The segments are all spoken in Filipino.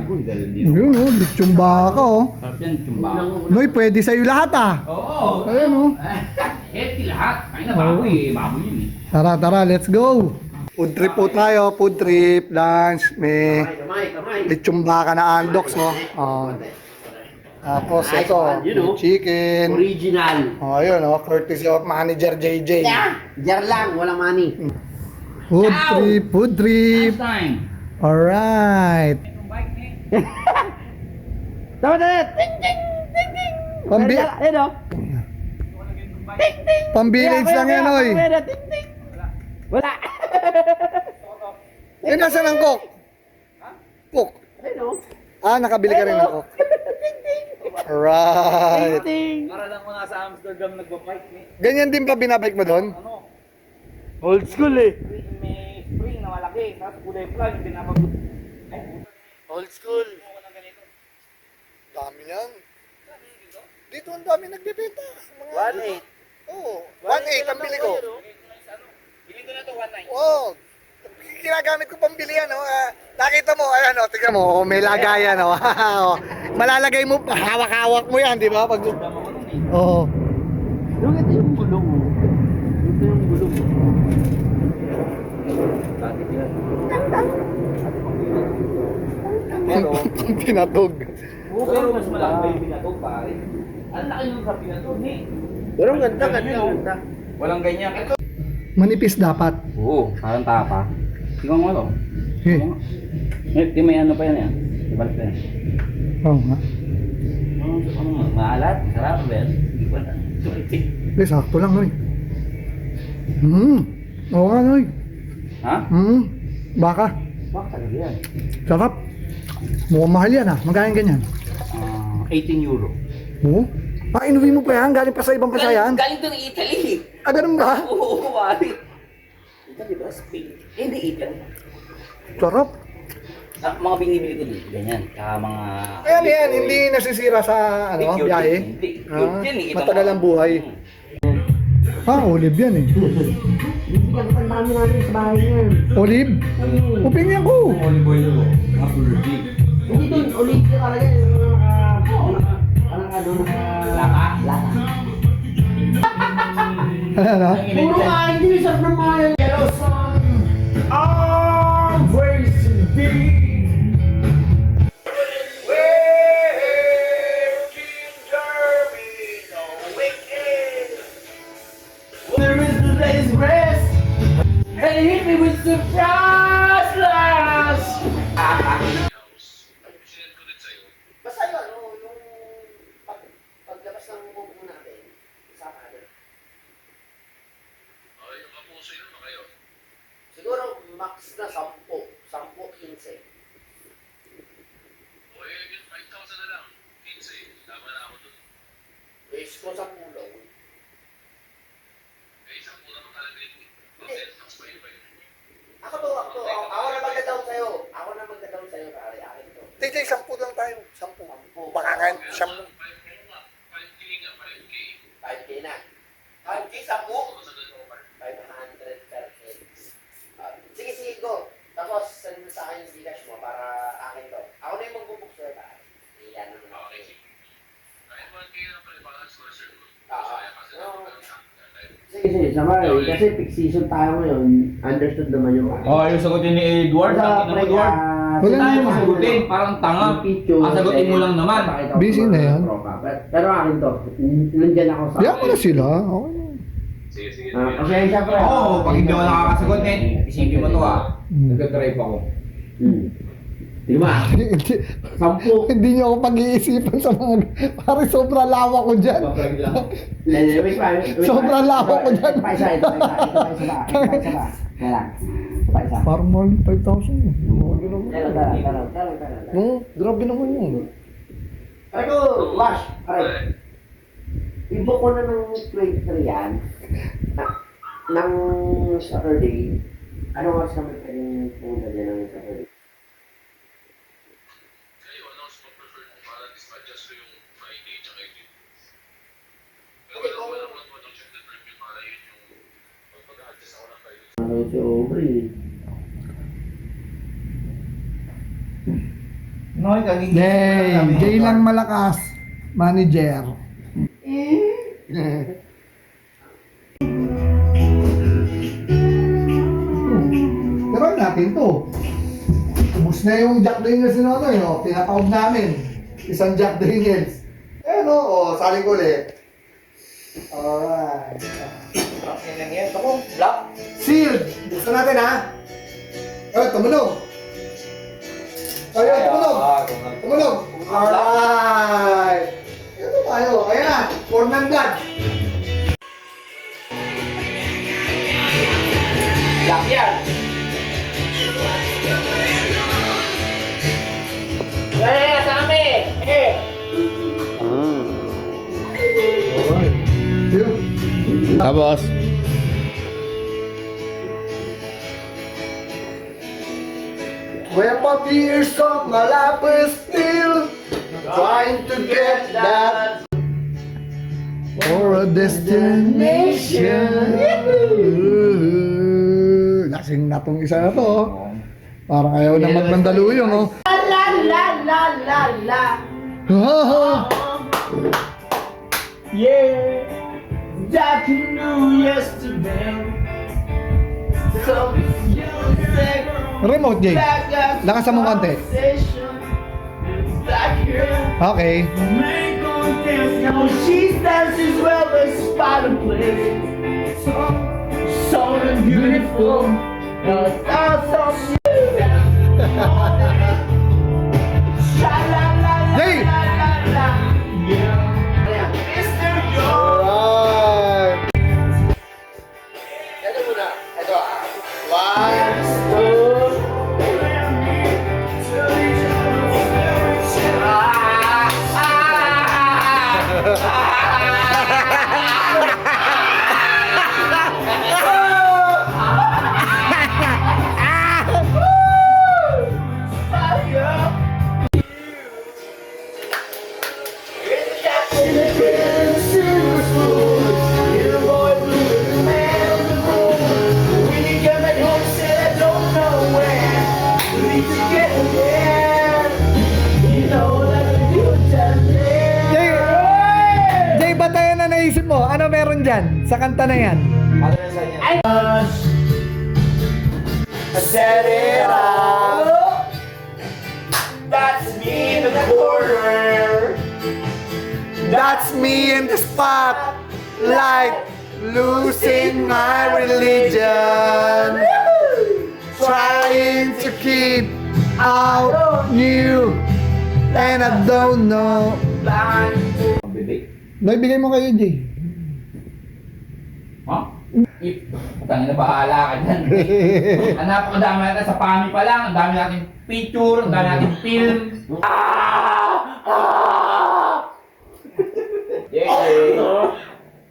Uy, dahil hindi. Yun oh, lechong baka oh. Sarap yan, tsumba. Noy, pwede sa'yo lahat ah. Oo. Ayun oh. Healthy lahat. Kaya na baboy, baboy yun eh. Tara, tara, let's go. Food trip po tayo, food trip, lunch, may lechong baka na andoks oh. Tapos ito, chicken. Original. Oh, ayun oh, courtesy of manager JJ. Yeah, jar lang, walang money. Food trip, food trip. Next time. Alright. Tama na! Ting, ting, ting, ting! Ayun o. Pang-village lang yan, oy. Ting, ting! Wala! Eh, nasa ng cook? Cook. Ayun o. Ah, nakabili ka rin ng cook. Alright. Ting! Para lang mo nasa Amsterdam nagbabike ni. Ganyan din ba binabike mo doon? Ano? Old school eh. May spring na malaki. Tapos kulay plan, pinapagod. Old school. Dami yan. Dito ang dami nagbibenta. 1.8. Oo, 1.8 ang bili ko. Bili ko na to 1.9. Oo. Ginagamit ko pambili yan, oh. Nakita mo, ayan, oh, tingnan mo, oh, may lagayan, oh. Malalagay mo, hawak-hawak mo yan, di ba? Pag... Oo. Ito yung gulong mo. Ito yung gulong mo. Pinatog. Oo, pero mas malaki pa yung pinatog, pare. Ang laki yung sa pinatog, eh. Pero ang ganda, ganda. Walang ganyan. Manipis dapat. Oo, parang tapa. Tingnan mo to. Eh, May ano pa yan yan. Diba pa yan? oo nga. Ano, maalat, sarap, well. Hindi ko na. Eh, sakto lang, Noy. Oo nga, Noy. Ha? Baka. Bakit talaga yan? Sarap. Mukhang mahal yan, ah. Magkano ganyan? 18 euro. Oo. Ah, inuwi mo pa yan? Galing pa sa ibang bansa yan? Galing to ng Italy. Ah, ganun ba? Oo, pare. Italy ba? Spain? Hindi, Italy. Sarap. Mga binibili ko dito, ganyan. Kaya mga... Ayan, yan. Hindi nasisira sa, ano, Cute biyahe. yan, hindi. Cute yan, eh. Matagal ang buhay. Ah, olive yan eh. Ang dami natin sa bahay niyan. Olive? Opinion ko. Olive oil ko. Mga purdy. Hindi doon, ulit ka talaga yung Laka? Laka. Ano? Puro kain din sa mga yellow sun. I'm praising thee. There is today's rest, and he hit me with surprise last. Basta yun, yung paglabas ng bubo natin, sa natin. Siguro max na 10, 10, 15. Base ko 10 daw. Ako na magda-down sa'yo. Ako na magda-down sa'yo, pare. Akin to. TJ, 10 lang tayo. 10. Baka nga, 10. 5K na. 5K, 10? 500 per head. Sige, sige, go. Tapos, send mo sa akin yung Gcash mo para akin to. Ako na yung magbubuk sa'yo, pare. Iyan naman ako. Sige, sige, sama yun. Kasi peak season tayo ngayon. Understood naman yung Yung sagutin ni Edward. Ang ina mo, Edward. Wala Tayo na. masagutin, parang tanga. Ang sagutin mo lang naman. Busy na yan. Pero akin to. Nandiyan ako sa... Diyan mo na sila. Okay. Pasensya pre. Oo, pag hindi ako nakakasagot isipin mo to Hmm. Nagdadrive ako. Di ba? Hindi- 10. Hindi niyo ako pag-iisipan sa mga... Pare, sobrang lawa ko dyan. Sobrang lawak ko dyan. Pa isa. Kaya lang. Pa isa. Parang more than 5,000. Grabe naman. Talo. Grabe naman yun. Ako, Wash. Aray. Ibo ko na ng 23 yan. Ng Saturday. Ano oras kami pwedeng pumunta dyan ng Saturday? Ano si Aubrey? Noy, kagigil. Jay lang malakas. Manager. Pero natin to. Ubus na yung Jack Daniels na ano yun. Pinatawag namin. Isang Jack Daniels. Eh no, saling ko ulit. Alright. Okay lang yan. Ito ko, black. Sealed! Buksan natin ha. Ayun, tumunog. Ayun, tumunog. Tumunog. Alright. Ito tayo. Ayan na. Corn ng God. Black yan. Kaya sa amin. Alright. Yun. Tapos. When 40 years of my life is still trying to get that for a destination. Lasing na tong isa na to. Parang ayaw na magmandaluyong, oh. La la la la la. Yeah, that you knew yesterday. So you said Remote, Jay. Lakasan mo konti. Okay. She dances well as spider plays. So beautiful. Jay! Alright. Ito muna. Ito ah. One, Jay, ba't tayo na naisip mo? Ano meron dyan sa kanta na yan? ano na sa inyo? I set it up. That's me in the corner. That's me in the spotlight, losing my religion, trying to keep out you, and I don't know. Bibig. Naibigay mo kayo, Jay. Ha? Tangina, bahala ka dyan. Ang napakadami natin sa PAMI pa lang. Ang dami natin picture, ang dami natin film.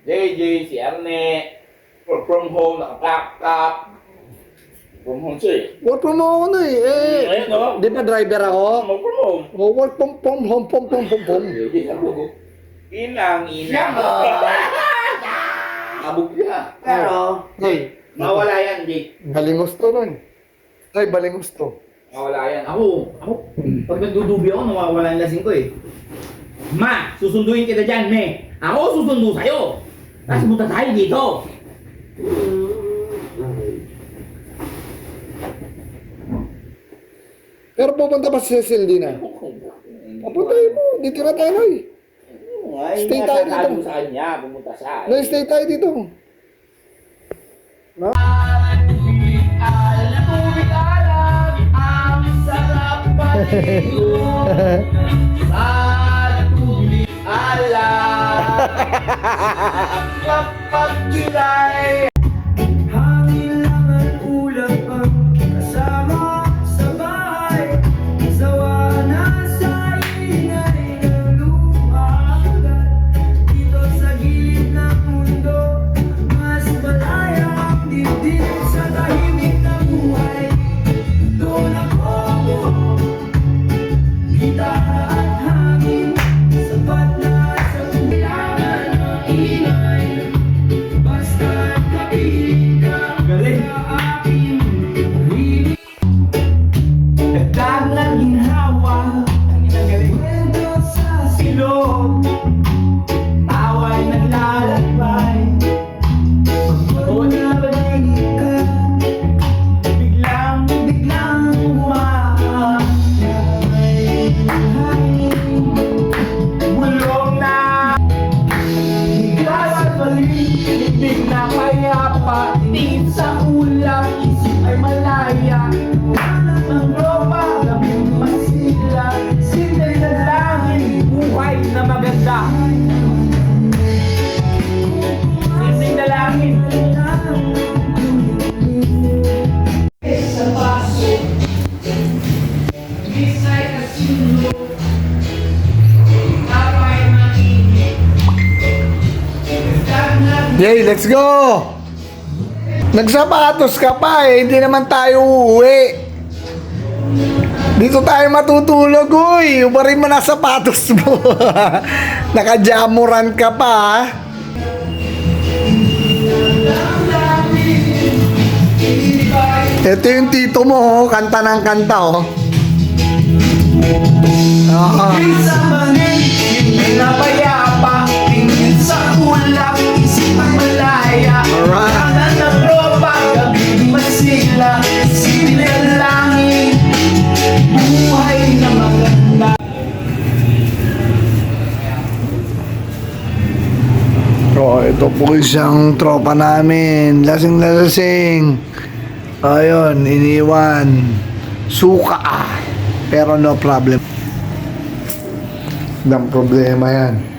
JJ, si Erne. Work from home, naka-laptop. From home siya eh. Work from home na eh. Ayun no? Di ba driver ako? Work from home. Oh, work from home, pom. Inang. Abog niya. Pero, Hey, Mawala yan, Jake. balingos to nun. Ay, balingos to. Mawala yan. Ako, pag nagdudubi ako, nawawala yung lasing ko eh. Ma, susunduin kita dyan, me. Ako susundo sa'yo. Tapos punta tayo dito. Pero pupunta pa si Cecil din ah. Papuntahin mo, dito na tayo eh. Stay tayo dito. Sa kanya, pumunta siya. Stay tayo dito. Hangin lang at ulap ang kasama sa bahay. Sawa na sa ingay ng lumagat. Dito sa gilid ng mundo, mas malaya ang dibdib sa tahimik na buhay. Doon ako, gitara at hangin, sapat na sa kailangan ng ingay. Basta Jay, let's go! Nagsapatos ka pa eh, hindi naman tayo uuwi. Dito tayo matutulog, uy. Ubarin mo na sapatos mo. Nakajamuran ka pa, ha? Ito yung tito mo, oh. Kanta ng kanta, oh. Sa mangin, hindi na payapa. Tingin sa ulap, isip ang malaya. Alright. Kanan ng ropa, gabi magsila. Isipin ang langit, buhay na maganda. Oh, ito po isang tropa namin. Lasing na lasing. Ayun, iniwan. Suka. Pero no problem. Walang problema yan.